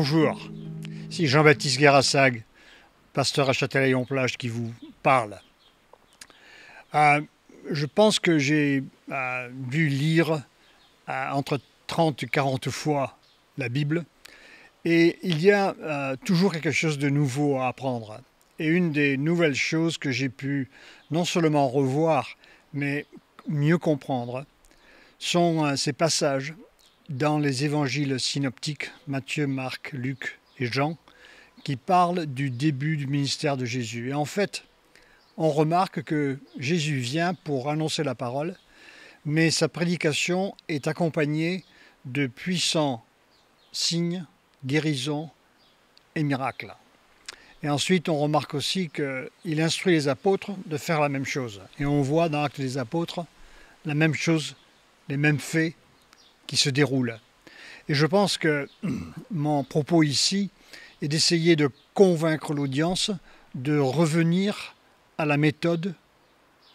Bonjour, c'est Jean-Baptiste Guérassag, pasteur à Châtelaillon-Plage qui vous parle. Je pense que j'ai dû lire entre 30 et 40 fois la Bible et il y a toujours quelque chose de nouveau à apprendre. Et une des nouvelles choses que j'ai pu non seulement revoir, mais mieux comprendre, sont ces passages dans les évangiles synoptiques, Matthieu, Marc, Luc et Jean, qui parlent du début du ministère de Jésus. Et en fait, on remarque que Jésus vient pour annoncer la parole, mais sa prédication est accompagnée de puissants signes, guérisons et miracles. Et ensuite, on remarque aussi qu'il instruit les apôtres de faire la même chose. Et on voit dans l'Acte des Apôtres la même chose, les mêmes faits qui se déroulent. Et je pense que mon propos ici est d'essayer de convaincre l'audience de revenir à la méthode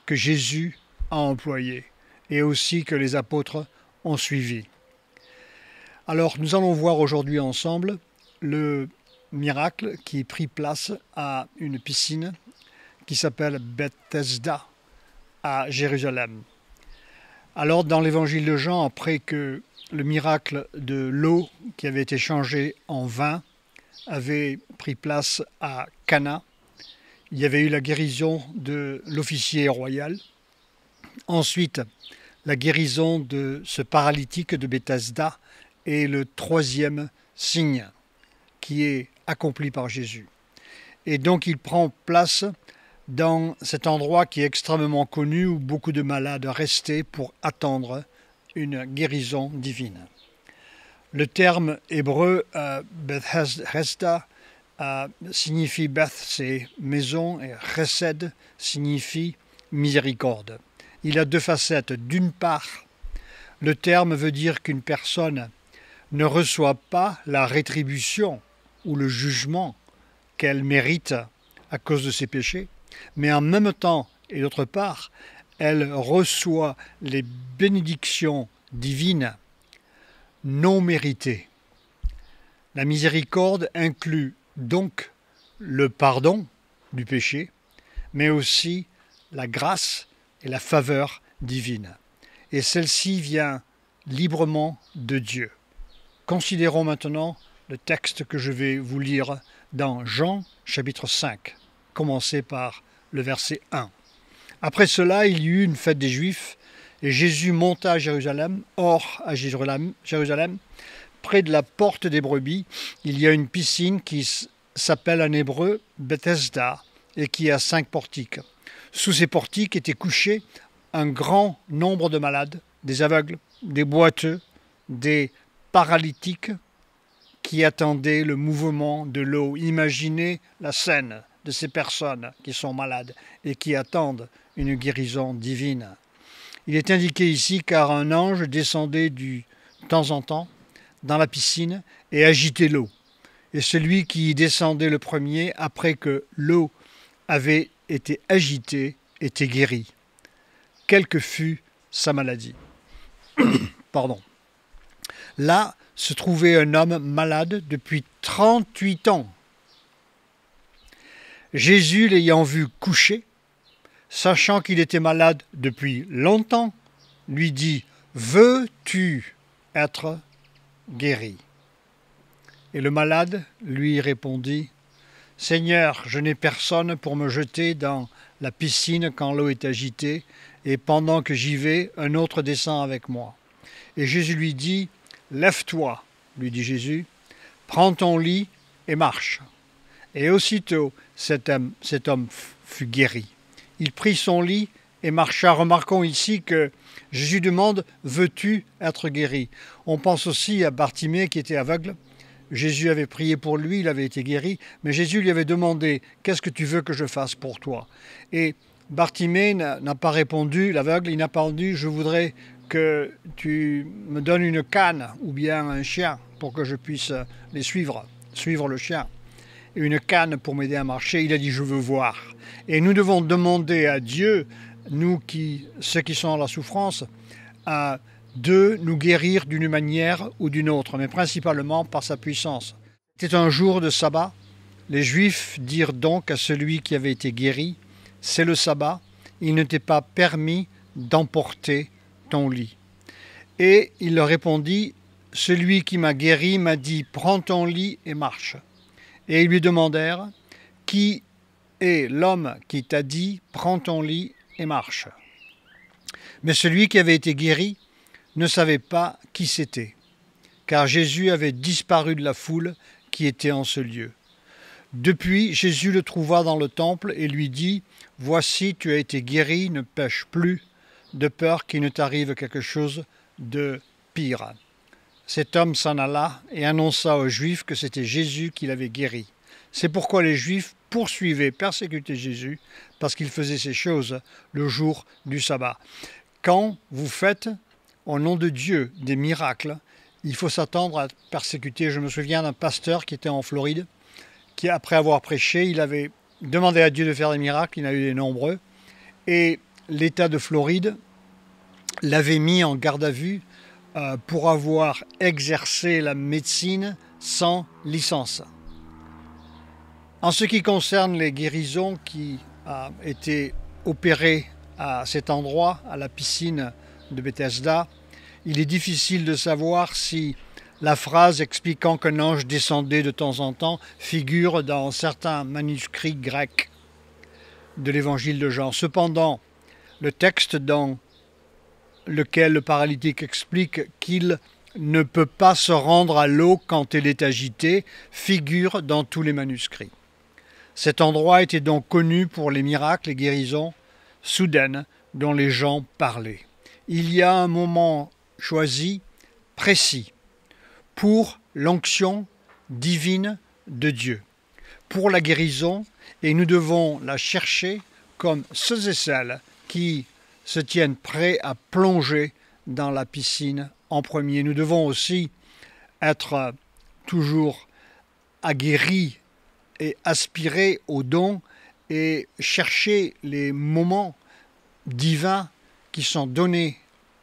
que Jésus a employée et aussi que les apôtres ont suivi. Alors, nous allons voir aujourd'hui ensemble le miracle qui prit place à une piscine qui s'appelle Bethesda à Jérusalem. Alors, dans l'évangile de Jean, après que le miracle de l'eau qui avait été changée en vin avait pris place à Cana, il y avait eu la guérison de l'officier royal. Ensuite, la guérison de ce paralytique de Bethesda est le troisième signe qui est accompli par Jésus. Et donc, il prend place dans cet endroit qui est extrêmement connu où beaucoup de malades restaient pour attendre une guérison divine. Le terme hébreu Bethesda signifie Beth, c'est maison, et Chesed signifie miséricorde. Il a deux facettes. D'une part, le terme veut dire qu'une personne ne reçoit pas la rétribution ou le jugement qu'elle mérite à cause de ses péchés, mais en même temps, et d'autre part, elle reçoit les bénédictions divines non méritées. La miséricorde inclut donc le pardon du péché, mais aussi la grâce et la faveur divine. Et celle-ci vient librement de Dieu. Considérons maintenant le texte que je vais vous lire dans Jean chapitre 5. Commencez par le verset 1. Après cela, il y eut une fête des Juifs, et Jésus monta à Jérusalem. Or, à Jérusalem, près de la porte des brebis, il y a une piscine qui s'appelle en hébreu Bethesda, et qui a 5 portiques. Sous ces portiques étaient couchés un grand nombre de malades, des aveugles, des boiteux, des paralytiques, qui attendaient le mouvement de l'eau. Imaginez la scène de ces personnes qui sont malades et qui attendent une guérison divine. Il est indiqué ici car un ange descendait de temps en temps dans la piscine et agitait l'eau. Et celui qui descendait le premier, après que l'eau avait été agitée, était guéri, quelle que fût sa maladie. Pardon. Là se trouvait un homme malade depuis 38 ans. Jésus, l'ayant vu couché, sachant qu'il était malade depuis longtemps, lui dit « Veux-tu être guéri ?» Et le malade lui répondit « Seigneur, je n'ai personne pour me jeter dans la piscine quand l'eau est agitée, et pendant que j'y vais, un autre descend avec moi. » Et Jésus lui dit « Lève-toi, lui dit Jésus, prends ton lit et marche. » Et aussitôt, cet homme fut guéri. Il prit son lit et marcha. Remarquons ici que Jésus demande « Veux-tu être guéri ?» On pense aussi à Bartimée qui était aveugle. Jésus avait prié pour lui, il avait été guéri, mais Jésus lui avait demandé « Qu'est-ce que tu veux que je fasse pour toi ?» Et Bartimée n'a pas répondu, l'aveugle, il n'a pas répondu « Je voudrais que tu me donnes une canne ou bien un chien pour que je puisse les suivre le chien. » Une canne pour m'aider à marcher, il a dit « Je veux voir ». Et nous devons demander à Dieu, ceux qui sont dans la souffrance, de nous guérir d'une manière ou d'une autre, mais principalement par sa puissance. C'était un jour de sabbat. Les Juifs dirent donc à celui qui avait été guéri, « C'est le sabbat, il ne t'est pas permis d'emporter ton lit. » Et il leur répondit, « Celui qui m'a guéri m'a dit, prends ton lit et marche. » Et ils lui demandèrent, « Qui est l'homme qui t'a dit, prends ton lit et marche ?» Mais celui qui avait été guéri ne savait pas qui c'était, car Jésus avait disparu de la foule qui était en ce lieu. Depuis, Jésus le trouva dans le temple et lui dit, « Voici, tu as été guéri, ne pêche plus, de peur qu'il ne t'arrive quelque chose de pire. » Cet homme s'en alla et annonça aux Juifs que c'était Jésus qui l'avait guéri. C'est pourquoi les Juifs poursuivaient, persécutaient Jésus, parce qu'il faisait ces choses le jour du sabbat. Quand vous faites, au nom de Dieu, des miracles, il faut s'attendre à être persécuté. Je me souviens d'un pasteur qui était en Floride, qui, après avoir prêché, il avait demandé à Dieu de faire des miracles, il en a eu des nombreux, et l'État de Floride l'avait mis en garde à vue pour avoir exercé la médecine sans licence. En ce qui concerne les guérisons qui étaient opérées à cet endroit, à la piscine de Bethesda, il est difficile de savoir si la phrase expliquant qu'un ange descendait de temps en temps figure dans certains manuscrits grecs de l'évangile de Jean. Cependant, le texte dans lequel le paralytique explique qu'il ne peut pas se rendre à l'eau quand elle est agitée figure dans tous les manuscrits. Cet endroit était donc connu pour les miracles et guérisons soudaines dont les gens parlaient. Il y a un moment choisi, précis, pour l'onction divine de Dieu, pour la guérison, et nous devons la chercher comme ceux et celles qui se tiennent prêts à plonger dans la piscine en premier. Nous devons aussi être toujours aguerris et aspirer au don et chercher les moments divins qui sont donnés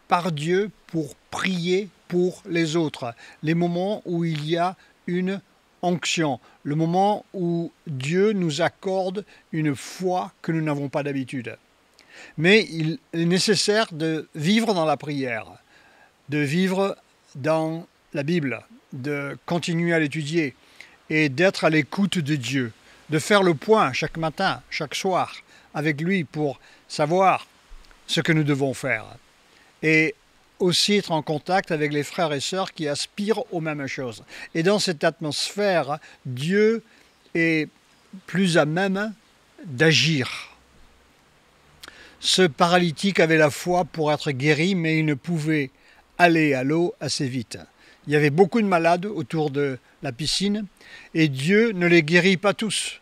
par Dieu pour prier pour les autres, les moments où il y a une onction, le moment où Dieu nous accorde une foi que nous n'avons pas d'habitude. Mais il est nécessaire de vivre dans la prière, de vivre dans la Bible, de continuer à l'étudier et d'être à l'écoute de Dieu, de faire le point chaque matin, chaque soir avec lui pour savoir ce que nous devons faire. Et aussi être en contact avec les frères et sœurs qui aspirent aux mêmes choses. Et dans cette atmosphère, Dieu est plus à même d'agir. Ce paralytique avait la foi pour être guéri, mais il ne pouvait aller à l'eau assez vite. Il y avait beaucoup de malades autour de la piscine, et Dieu ne les guérit pas tous.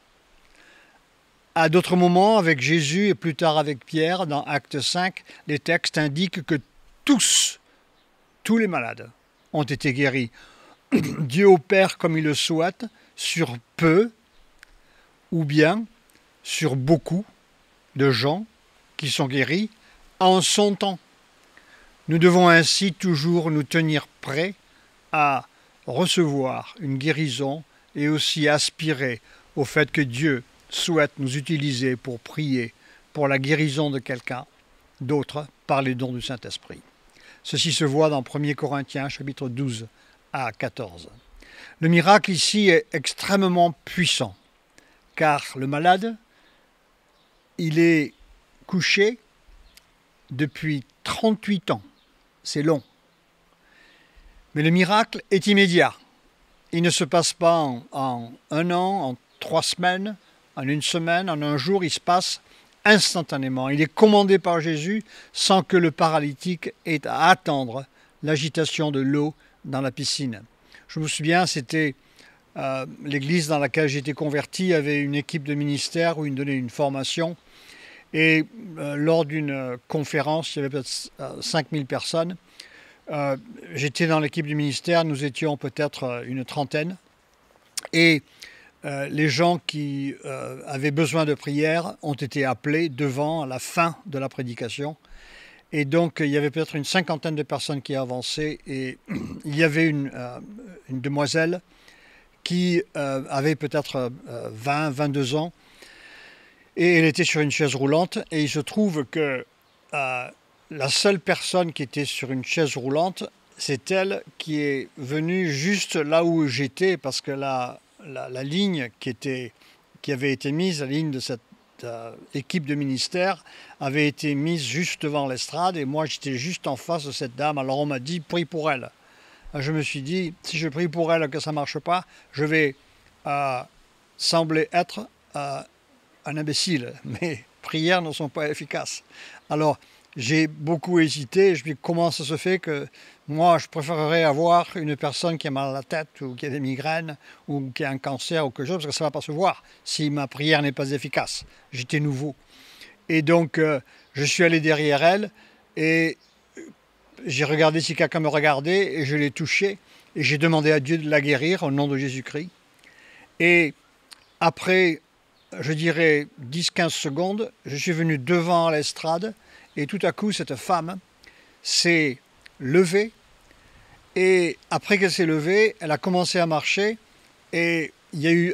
À d'autres moments, avec Jésus et plus tard avec Pierre, dans Acte 5, les textes indiquent que tous les malades ont été guéris. Dieu opère comme il le souhaite sur peu ou bien sur beaucoup de gens qui sont guéris en son temps. Nous devons ainsi toujours nous tenir prêts à recevoir une guérison et aussi aspirer au fait que Dieu souhaite nous utiliser pour prier pour la guérison de quelqu'un d'autre par les dons du Saint-Esprit. Ceci se voit dans 1 Corinthiens chapitre 12 à 14. Le miracle ici est extrêmement puissant, car le malade, il est couché depuis 38 ans. C'est long. Mais le miracle est immédiat. Il ne se passe pas en un an, en 3 semaines, en une semaine, en un jour, il se passe instantanément. Il est commandé par Jésus sans que le paralytique ait à attendre l'agitation de l'eau dans la piscine. Je me souviens, c'était l'église dans laquelle j'étais converti avait une équipe de ministère où ils donnaient une formation. Et lors d'une conférence, il y avait peut-être 5000 personnes. J'étais dans l'équipe du ministère, nous étions peut-être une trentaine. Et les gens qui avaient besoin de prière ont été appelés devant à la fin de la prédication. Et donc, il y avait peut-être une cinquantaine de personnes qui avançaient. Et il y avait une demoiselle qui avait peut-être 20, 22 ans. Et elle était sur une chaise roulante. Et il se trouve que la seule personne qui était sur une chaise roulante, c'est elle qui est venue juste là où j'étais, parce que la ligne qui avait été mise, la ligne de cette équipe de ministère, avait été mise juste devant l'estrade, et moi j'étais juste en face de cette dame. Alors on m'a dit, prie pour elle. Je me suis dit, si je prie pour elle que ça ne marche pas, je vais sembler être un imbécile. Mes prières ne sont pas efficaces. Alors j'ai beaucoup hésité. Je me dis, comment ça se fait que moi, je préférerais avoir une personne qui a mal à la tête ou qui a des migraines ou qui a un cancer ou quelque chose, parce que ça ne va pas se voir si ma prière n'est pas efficace. J'étais nouveau. Et donc, je suis allé derrière elle et j'ai regardé si quelqu'un me regardait et je l'ai touchée et j'ai demandé à Dieu de la guérir au nom de Jésus-Christ. Et après, je dirais 10-15 secondes, je suis venu devant l'estrade. Et tout à coup, cette femme s'est levée. Et après qu'elle s'est levée, elle a commencé à marcher. Et il y a eu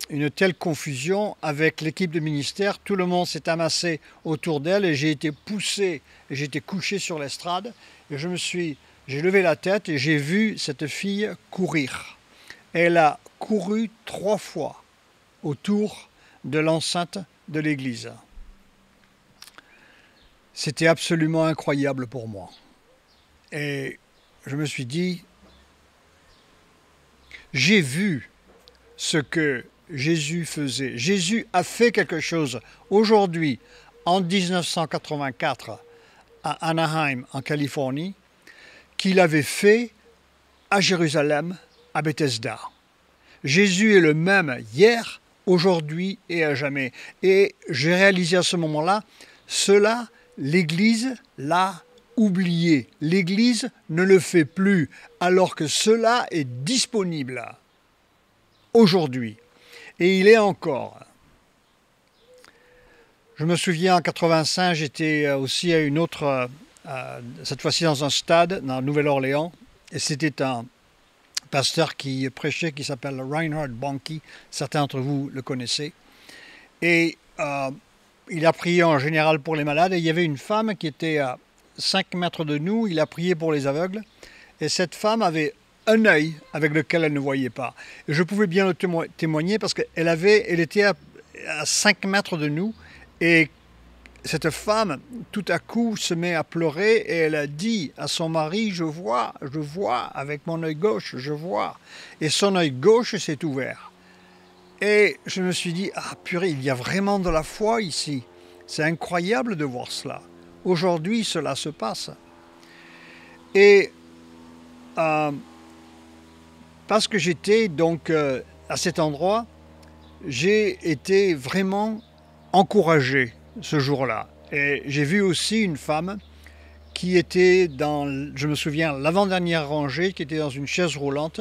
une telle confusion avec l'équipe de ministère. Tout le monde s'est amassé autour d'elle et j'ai été poussé. Et j'étais couché sur l'estrade. Et j'ai levé la tête et j'ai vu cette fille courir. Elle a couru 3 fois autour de l'enceinte de l'église. C'était absolument incroyable pour moi. Et je me suis dit, j'ai vu ce que Jésus faisait. Jésus a fait quelque chose aujourd'hui, en 1984, à Anaheim, en Californie, qu'il avait fait à Jérusalem, à Bethesda. Jésus est le même hier, aujourd'hui et à jamais. Et j'ai réalisé à ce moment-là, l'Église l'a oublié. L'Église ne le fait plus, alors que cela est disponible aujourd'hui. Et il est encore. Je me souviens, en 85, j'étais aussi à une autre, cette fois-ci dans un stade, dans la Nouvelle-Orléans, et c'était un pasteur qui prêchait, qui s'appelle Reinhard Bonnke. Certains d'entre vous le connaissez. Et il a prié en général pour les malades. Et il y avait une femme qui était à 5 mètres de nous. Il a prié pour les aveugles. Et cette femme avait un œil avec lequel elle ne voyait pas. Et je pouvais bien le témoigner parce qu'elle était à 5 mètres de nous. Et cette femme, tout à coup, se met à pleurer et elle a dit à son mari, je vois, avec mon œil gauche, je vois. Et son œil gauche s'est ouvert. Et je me suis dit, ah purée, il y a vraiment de la foi ici. C'est incroyable de voir cela. Aujourd'hui, cela se passe. Et parce que j'étais donc à cet endroit, j'ai été vraiment encouragé ce jour-là. Et j'ai vu aussi une femme qui était je me souviens, l'avant-dernière rangée, qui était dans une chaise roulante,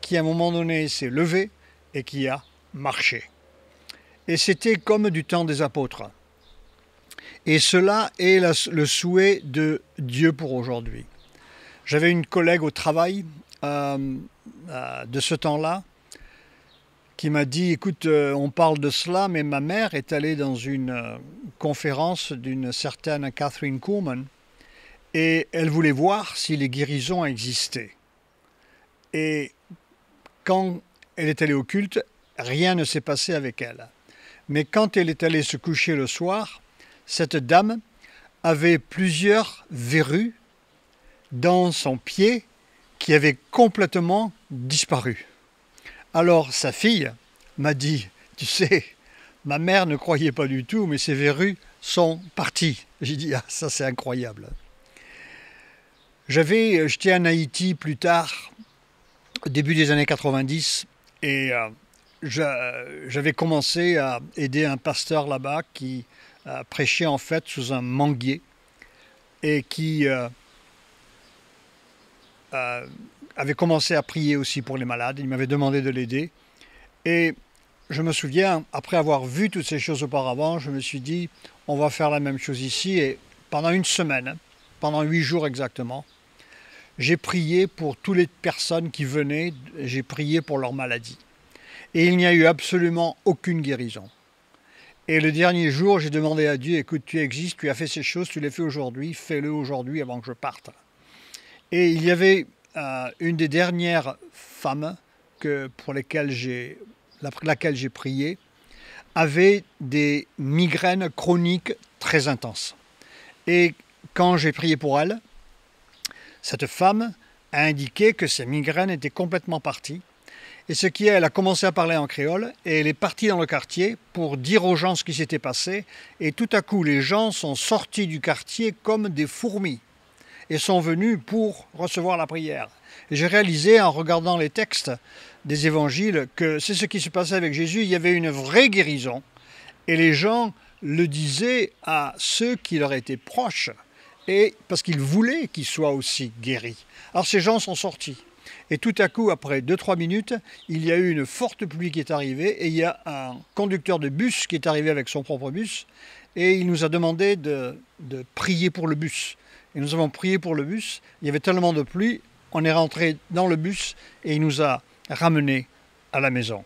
qui à un moment donné s'est levée et qui a marché. Et c'était comme du temps des apôtres. Et cela est le souhait de Dieu pour aujourd'hui. J'avais une collègue au travail de ce temps-là qui m'a dit, écoute, on parle de cela, mais ma mère est allée dans une conférence d'une certaine Catherine Kuhlman et elle voulait voir si les guérisons existaient. Et quand elle est allée au culte, rien ne s'est passé avec elle. Mais quand elle est allée se coucher le soir, cette dame avait plusieurs verrues dans son pied qui avaient complètement disparu. Alors sa fille m'a dit, tu sais, ma mère ne croyait pas du tout, mais ses verrues sont parties. J'ai dit, ah ça c'est incroyable. J'étais en Haïti plus tard, au début des années 90, et j'avais commencé à aider un pasteur là-bas qui prêchait en fait sous un manguier et qui avait commencé à prier aussi pour les malades. Il m'avait demandé de l'aider. Et je me souviens, après avoir vu toutes ces choses auparavant, je me suis dit, on va faire la même chose ici. Et pendant une semaine, pendant 8 jours exactement, j'ai prié pour toutes les personnes qui venaient, j'ai prié pour leur maladie. Et il n'y a eu absolument aucune guérison. Et le dernier jour, j'ai demandé à Dieu, écoute, tu existes, tu as fait ces choses, tu les fais aujourd'hui, fais-le aujourd'hui avant que je parte. Et il y avait une des dernières femmes pour laquelle j'ai prié, avait des migraines chroniques très intenses. Et quand j'ai prié pour elle, cette femme a indiqué que ses migraines étaient complètement parties. Et ce qui est, elle a commencé à parler en créole et elle est partie dans le quartier pour dire aux gens ce qui s'était passé. Et tout à coup, les gens sont sortis du quartier comme des fourmis et sont venus pour recevoir la prière. Et j'ai réalisé en regardant les textes des évangiles que c'est ce qui se passait avec Jésus. Il y avait une vraie guérison et les gens le disaient à ceux qui leur étaient proches et parce qu'ils voulaient qu'ils soient aussi guéris. Alors ces gens sont sortis. Et tout à coup, après 2-3 minutes, il y a eu une forte pluie qui est arrivée et il y a un conducteur de bus qui est arrivé avec son propre bus et il nous a demandé de prier pour le bus. Et nous avons prié pour le bus. Il y avait tellement de pluie, on est rentré dans le bus et il nous a ramenés à la maison.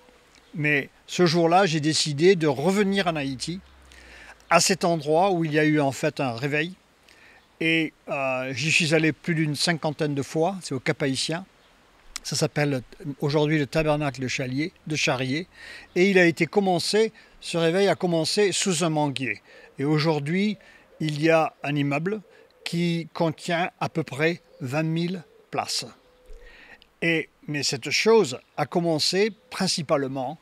Mais ce jour-là, j'ai décidé de revenir en Haïti, à cet endroit où il y a eu en fait un réveil. Et j'y suis allé plus d'une 50aine de fois, c'est au Cap-Haïtien. Ça s'appelle aujourd'hui le tabernacle de Charrier. Et il a été commencé, ce réveil a commencé sous un manguier. Et aujourd'hui, il y a un immeuble qui contient à peu près 20 000 places. Mais cette chose a commencé principalement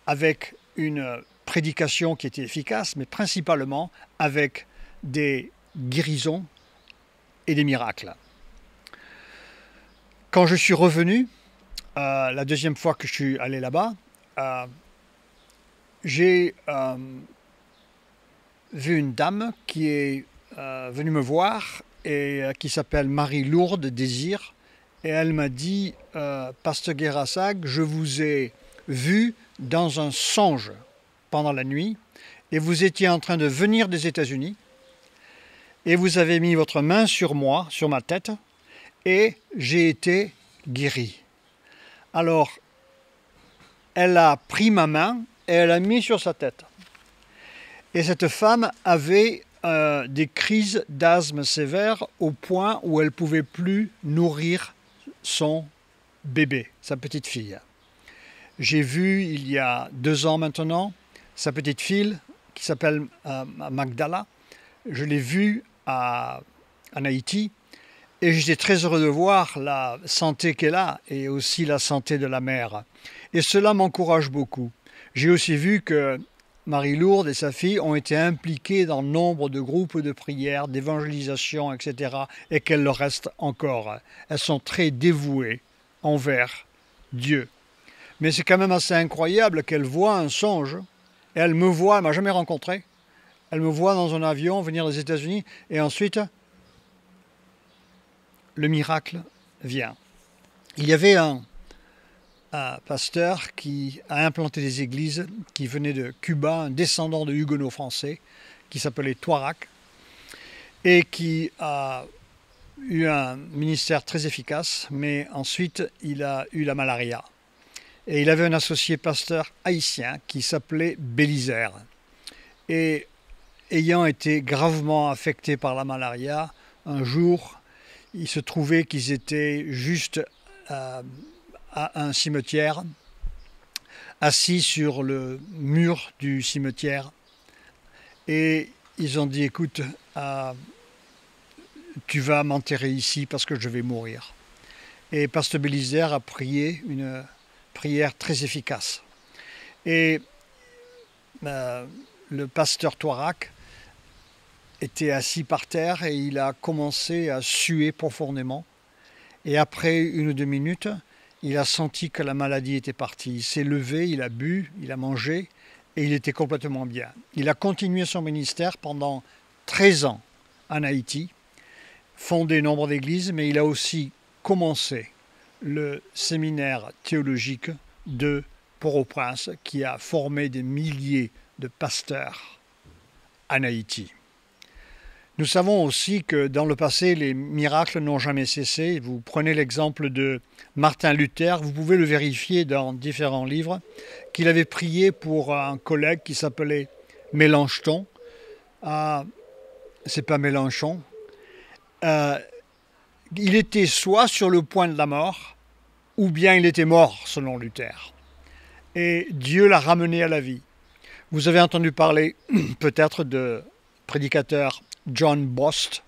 avec une prédication qui était efficace, mais principalement avec des guérisons et des miracles. Quand je suis revenu, la deuxième fois que je suis allé là-bas, j'ai vu une dame qui est venue me voir et qui s'appelle Marie-Lourde Désir. Et elle m'a dit, Pasteur Guérassac, je vous ai vu dans un songe pendant la nuit et vous étiez en train de venir des États-Unis et vous avez mis votre main sur moi, sur ma tête, et j'ai été guéri. Alors, elle a pris ma main et elle a mis sur sa tête. Et cette femme avait des crises d'asthme sévères au point où elle ne pouvait plus nourrir son bébé, sa petite fille. J'ai vu il y a 2 ans maintenant, sa petite fille qui s'appelle Magdala. Je l'ai vue en Haïti. Et j'étais très heureux de voir la santé qu'elle a et aussi la santé de la mère. Et cela m'encourage beaucoup. J'ai aussi vu que Marie-Lourde et sa fille ont été impliquées dans nombre de groupes de prière, d'évangélisation, etc. et qu'elles le restent encore. Elles sont très dévouées envers Dieu. Mais c'est quand même assez incroyable qu'elle voit un songe. Et elle me voit, elle ne m'a jamais rencontré. Elle me voit dans un avion venir des États-Unis et ensuite le miracle vient. Il y avait un pasteur qui a implanté des églises qui venait de Cuba, un descendant de huguenots français, qui s'appelait Touarak, et qui a eu un ministère très efficace, mais ensuite il a eu la malaria. Et il avait un associé pasteur haïtien qui s'appelait Bélisaire. Et ayant été gravement affecté par la malaria, un jour, il se trouvait qu'ils étaient juste à un cimetière, assis sur le mur du cimetière. Et ils ont dit, écoute, tu vas m'enterrer ici parce que je vais mourir. Et Pasteur Bélisaire a prié une prière très efficace. Et le pasteur Touarak était assis par terre et il a commencé à suer profondément. Et après 1 ou 2 minutes, il a senti que la maladie était partie. Il s'est levé, il a bu, il a mangé et il était complètement bien. Il a continué son ministère pendant 13 ans en Haïti, fondé nombre d'églises, mais il a aussi commencé le séminaire théologique de Port-au-Prince qui a formé des milliers de pasteurs en Haïti. Nous savons aussi que dans le passé, les miracles n'ont jamais cessé. Vous prenez l'exemple de Martin Luther, vous pouvez le vérifier dans différents livres, qu'il avait prié pour un collègue qui s'appelait Mélenchon. C'est pas Mélenchon. Il était soit sur le point de la mort, ou bien il était mort, selon Luther. Et Dieu l'a ramené à la vie. Vous avez entendu parler peut-être de prédicateur John Bost.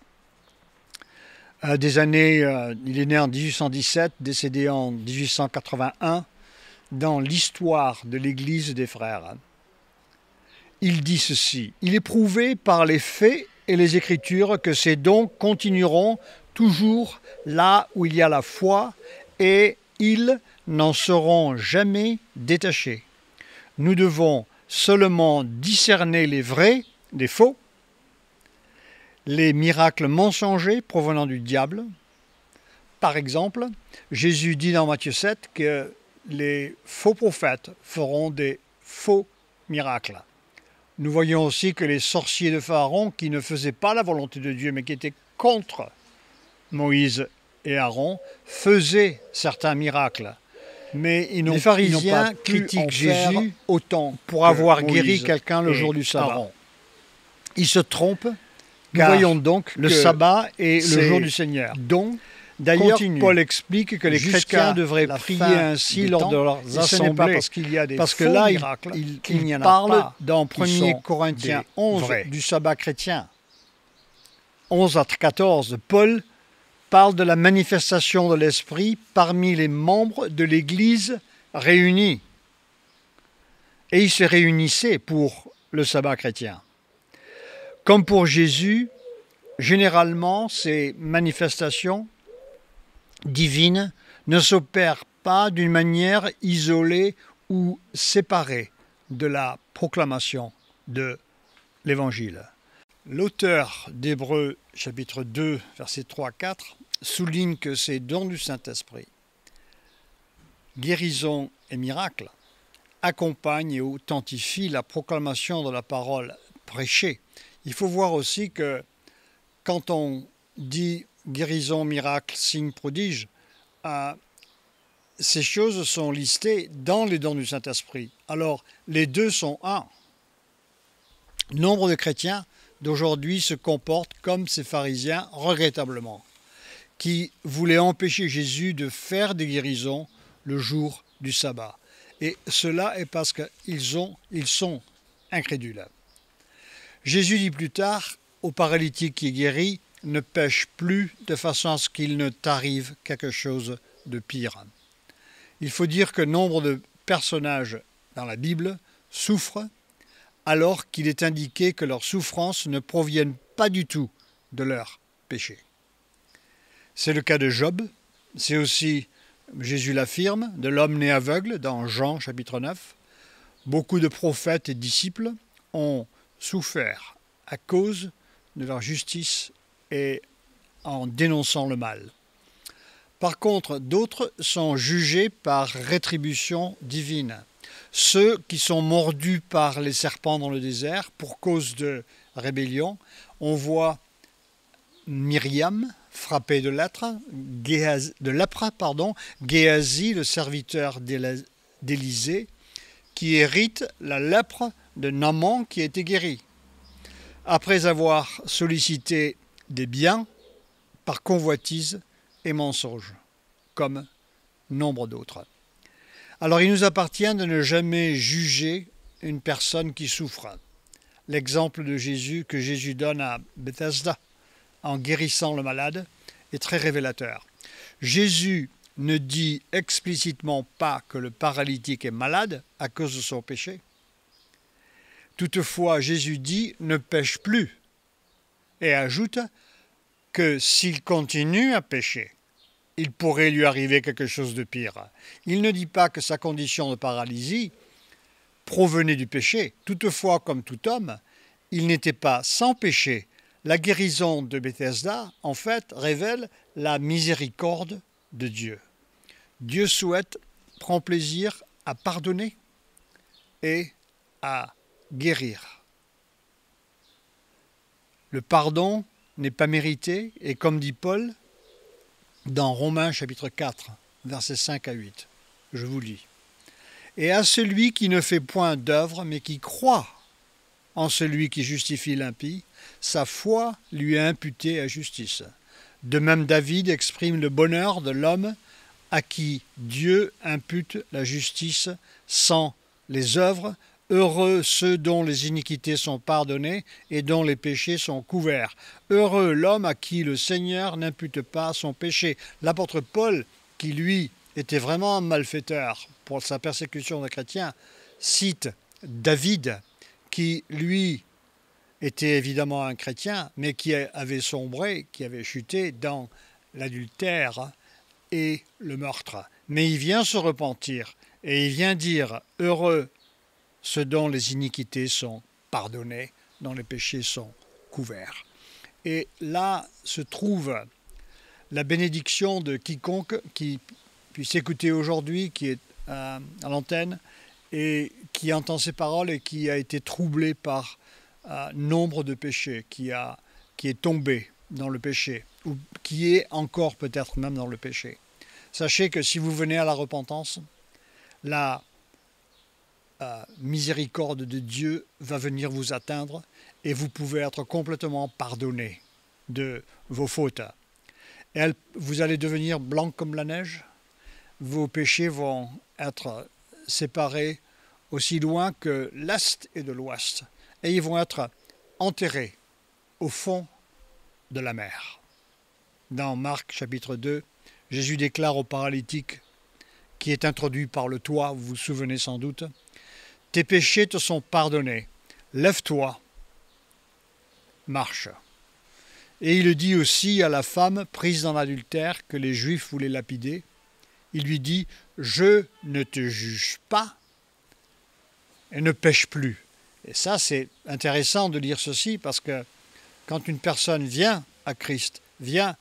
Il est né en 1817, décédé en 1881, dans l'histoire de l'Église des Frères. Il dit ceci: « Il est prouvé par les faits et les Écritures que ces dons continueront toujours là où il y a la foi et ils n'en seront jamais détachés. Nous devons seulement discerner les vrais des faux, les miracles mensongers provenant du diable. Par exemple, Jésus dit dans Matthieu 7 que les faux prophètes feront des faux miracles. Nous voyons aussi que les sorciers de Pharaon, qui ne faisaient pas la volonté de Dieu, mais qui étaient contre Moïse et Aaron, faisaient certains miracles. Mais les pharisiens critiquent Jésus autant pour avoir guéri quelqu'un le jour du sabbat. Ils se trompent. Nous voyons donc le sabbat est le jour du Seigneur. Donc, d'ailleurs, Paul explique que les chrétiens devraient prier ainsi lors de leurs assemblées, parce que là, il n'y en a pas. Dans 1 Corinthiens 11 du sabbat chrétien, 11 à 14, Paul parle de la manifestation de l'Esprit parmi les membres de l'Église réunis. Et ils se réunissaient pour le sabbat chrétien. Comme pour Jésus, généralement, ces manifestations divines ne s'opèrent pas d'une manière isolée ou séparée de la proclamation de l'Évangile. L'auteur d'Hébreux chapitre 2, versets 3-4, souligne que ces dons du Saint-Esprit, guérison et miracles, accompagnent et authentifient la proclamation de la parole prêchée. Il faut voir aussi que quand on dit guérison, miracle, signe, prodige, ces choses sont listées dans les dons du Saint-Esprit. Alors, les deux sont un. Nombre de chrétiens d'aujourd'hui se comportent comme ces pharisiens, regrettablement, qui voulaient empêcher Jésus de faire des guérisons le jour du sabbat. Et cela est parce qu'ils sont incrédules. Jésus dit plus tard au paralytique qui est guéri: « Ne pêche plus de façon à ce qu'il ne t'arrive quelque chose de pire. » Il faut dire que nombre de personnages dans la Bible souffrent alors qu'il est indiqué que leurs souffrances ne proviennent pas du tout de leur péché. C'est le cas de Job, c'est aussi, Jésus l'affirme, de l'homme né aveugle dans Jean chapitre 9. Beaucoup de prophètes et disciples ont souffert à cause de leur justice et en dénonçant le mal. Par contre, d'autres sont jugés par rétribution divine. Ceux qui sont mordus par les serpents dans le désert pour cause de rébellion, on voit Myriam frappée de lèpre, Géasi, le serviteur d'Élisée, qui hérite la lèpre de Naaman qui a été guéri. Après avoir sollicité des biens par convoitise et mensonge, comme nombre d'autres. Alors il nous appartient de ne jamais juger une personne qui souffre. L'exemple de Jésus que Jésus donne à Bethesda en guérissant le malade est très révélateur. Jésus ne dit explicitement pas que le paralytique est malade à cause de son péché. Toutefois, Jésus dit « ne pêche plus » et ajoute que s'il continue à pécher, il pourrait lui arriver quelque chose de pire. Il ne dit pas que sa condition de paralysie provenait du péché. Toutefois, comme tout homme, il n'était pas sans péché. La guérison de Bethesda, en fait, révèle la miséricorde de Dieu. Dieu prend plaisir à pardonner et à guérir. Le pardon n'est pas mérité, et comme dit Paul dans Romains chapitre 4, versets 5 à 8, je vous lis. Et à celui qui ne fait point d'œuvre, mais qui croit en celui qui justifie l'impie, sa foi lui est imputée à justice. De même, David exprime le bonheur de l'homme à qui Dieu impute la justice sans les œuvres. Heureux ceux dont les iniquités sont pardonnées et dont les péchés sont couverts. Heureux l'homme à qui le Seigneur n'impute pas son péché. L'apôtre Paul, qui lui était vraiment un malfaiteur pour sa persécution des chrétiens, cite David, qui lui était évidemment un chrétien, mais qui avait sombré, qui avait chuté dans l'adultère et le meurtre. Mais il vient se repentir et il vient dire « Heureux ceux dont les iniquités sont pardonnées, dont les péchés sont couverts. » Et là se trouve la bénédiction de quiconque qui puisse écouter aujourd'hui, qui est à l'antenne, et qui entend ces paroles et qui a été troublé par nombre de péchés, qui est tombé dans le péché, ou qui est encore peut-être même dans le péché. Sachez que si vous venez à la repentance, la miséricorde de Dieu va venir vous atteindre et vous pouvez être complètement pardonné de vos fautes. Et vous allez devenir blanc comme la neige. Vos péchés vont être séparés aussi loin que l'est et de l'ouest. Et ils vont être enterrés au fond de la mer. Dans Marc chapitre 2, Jésus déclare au paralytique qui est introduit par le toit, vous vous souvenez sans doute, « Tes péchés te sont pardonnés, lève-toi, marche. » Et il dit aussi à la femme prise dans l'adultère que les Juifs voulaient lapider, il lui dit « Je ne te juge pas et ne pêche plus. » Et ça, c'est intéressant de lire ceci parce que quand une personne vient à Christ, vient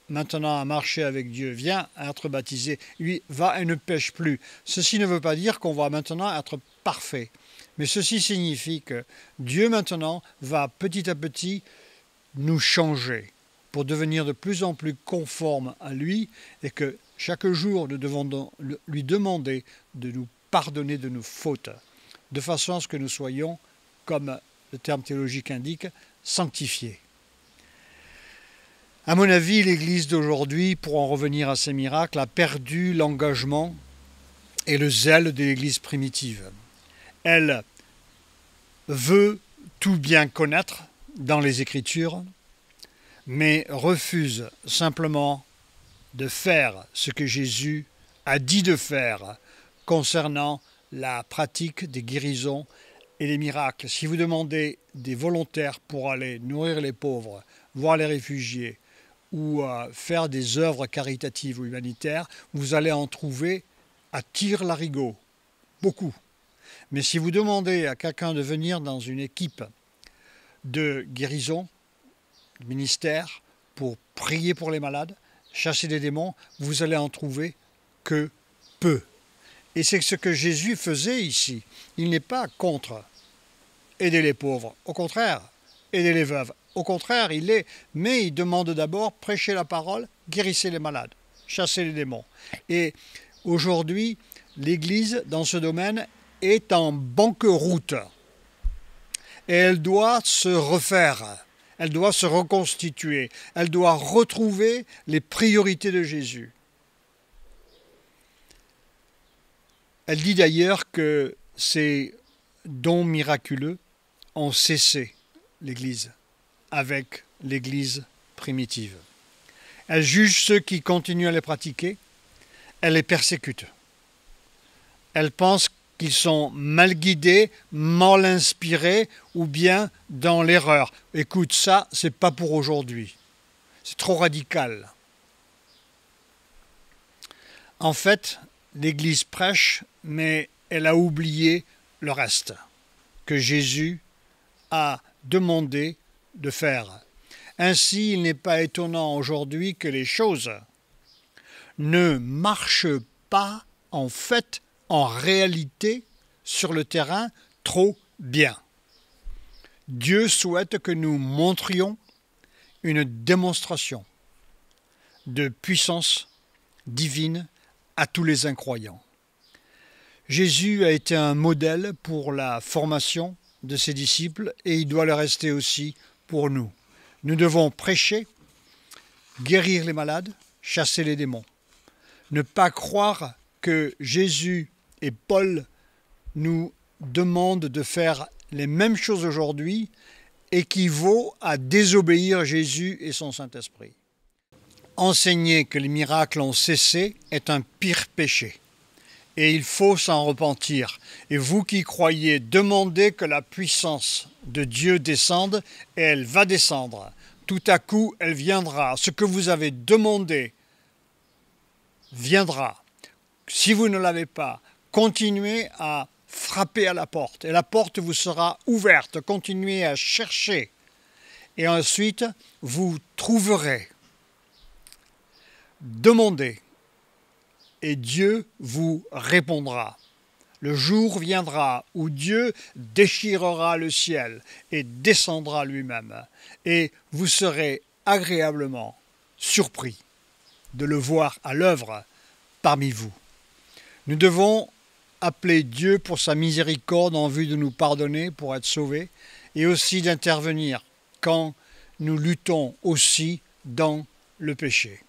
maintenant à marcher avec Dieu, vient à être baptisé, lui va et ne pêche plus. Ceci ne veut pas dire qu'on va maintenant être parfait, mais ceci signifie que Dieu maintenant va petit à petit nous changer pour devenir de plus en plus conformes à lui et que chaque jour nous devons lui demander de nous pardonner de nos fautes, de façon à ce que nous soyons, comme le terme théologique indique, sanctifiés. À mon avis, l'Église d'aujourd'hui, pour en revenir à ces miracles, a perdu l'engagement et le zèle de l'Église primitive. Elle veut tout bien connaître dans les Écritures, mais refuse simplement de faire ce que Jésus a dit de faire concernant la pratique des guérisons et les miracles. Si vous demandez des volontaires pour aller nourrir les pauvres, voir les réfugiés, ou faire des œuvres caritatives ou humanitaires, vous allez en trouver à tire-larigot, beaucoup. Mais si vous demandez à quelqu'un de venir dans une équipe de guérison, de ministère, pour prier pour les malades, chasser des démons, vous allez en trouver que peu. Et c'est ce que Jésus faisait ici. Il n'est pas contre aider les pauvres, au contraire, aider les veuves. Au contraire, mais il demande d'abord prêcher la parole, guérissez les malades, chassez les démons. Et aujourd'hui, l'Église, dans ce domaine, est en banqueroute. Et elle doit se refaire, elle doit se reconstituer, elle doit retrouver les priorités de Jésus. Elle dit d'ailleurs que ces dons miraculeux ont cessé l'Église, avec l'Église primitive. Elle juge ceux qui continuent à les pratiquer, elle les persécute. Elle pense qu'ils sont mal guidés, mal inspirés ou bien dans l'erreur. Écoute, ça, c'est pas pour aujourd'hui. C'est trop radical. En fait, l'Église prêche, mais elle a oublié le reste que Jésus a demandé de faire. Ainsi, il n'est pas étonnant aujourd'hui que les choses ne marchent pas en fait, en réalité, sur le terrain trop bien. Dieu souhaite que nous montrions une démonstration de puissance divine à tous les incroyants. Jésus a été un modèle pour la formation de ses disciples et il doit le rester aussi pour nous. Nous devons prêcher, guérir les malades, chasser les démons. Ne pas croire que Jésus et Paul nous demandent de faire les mêmes choses aujourd'hui équivaut à désobéir Jésus et son Saint-Esprit. Enseigner que les miracles ont cessé est un pire péché. Et il faut s'en repentir. Et vous qui croyez, demandez que la puissance de Dieu descende, et elle va descendre. Tout à coup, elle viendra. Ce que vous avez demandé viendra. Si vous ne l'avez pas, continuez à frapper à la porte, et la porte vous sera ouverte. Continuez à chercher, et ensuite, vous trouverez. Demandez. Et Dieu vous répondra. Le jour viendra où Dieu déchirera le ciel et descendra lui-même. Et vous serez agréablement surpris de le voir à l'œuvre parmi vous. Nous devons appeler Dieu pour sa miséricorde en vue de nous pardonner pour être sauvés et aussi d'intervenir quand nous luttons aussi dans le péché.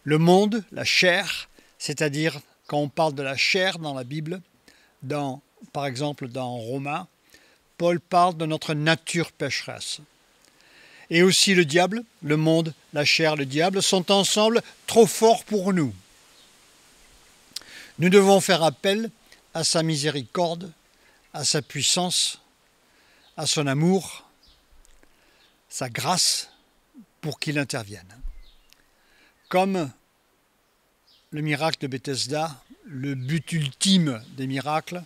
Le monde, la chair, c'est-à-dire quand on parle de la chair dans la Bible, par exemple dans Romains, Paul parle de notre nature pécheresse. Et aussi le diable, le monde, la chair, le diable sont ensemble trop forts pour nous. Nous devons faire appel à sa miséricorde, à sa puissance, à son amour, sa grâce pour qu'il intervienne. Comme le miracle de Bethesda, le but ultime des miracles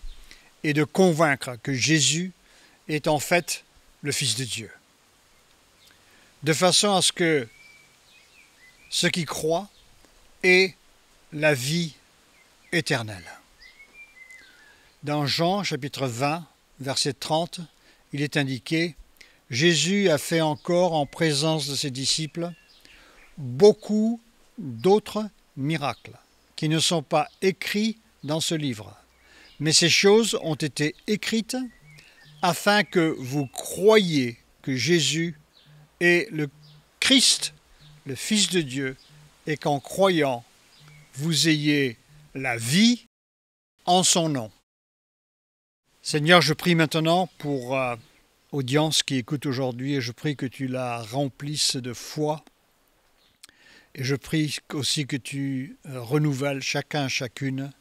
est de convaincre que Jésus est en fait le Fils de Dieu. De façon à ce que ceux qui croient aient la vie éternelle. Dans Jean chapitre 20, verset 30, il est indiqué « Jésus a fait encore en présence de ses disciples beaucoup d'autres miracles qui ne sont pas écrits dans ce livre. Mais ces choses ont été écrites afin que vous croyiez que Jésus est le Christ, le Fils de Dieu, et qu'en croyant, vous ayez la vie en son nom. » Seigneur, je prie maintenant pour l'audience qui écoute aujourd'hui et je prie que tu la remplisses de foi. Et je prie aussi que tu renouvelles chacune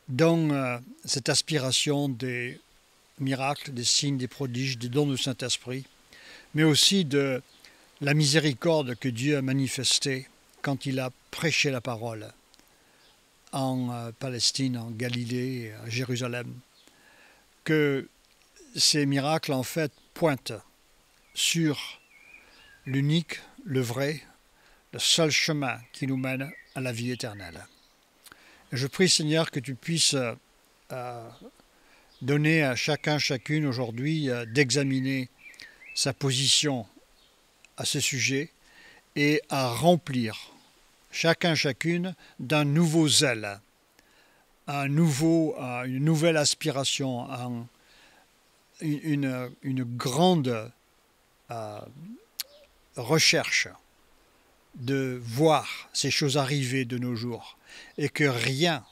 dans cette aspiration des miracles, des signes, des prodiges, des dons du Saint-Esprit, mais aussi de la miséricorde que Dieu a manifestée quand il a prêché la parole en Palestine, en Galilée, à Jérusalem. Que ces miracles, en fait, pointent sur l'unique, le vrai, le seul chemin qui nous mène à la vie éternelle. Et je prie, Seigneur, que tu puisses donner à chacune aujourd'hui d'examiner sa position à ce sujet et à remplir chacune d'un nouveau zèle, une nouvelle aspiration, une grande recherche de voir ces choses arriver de nos jours et que rien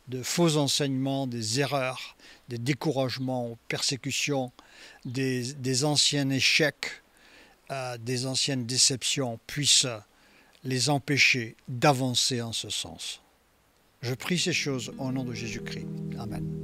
de faux enseignements, des erreurs, des découragements, persécutions, des anciens échecs, des anciennes déceptions puissent les empêcher d'avancer en ce sens. Je prie ces choses au nom de Jésus-Christ. Amen.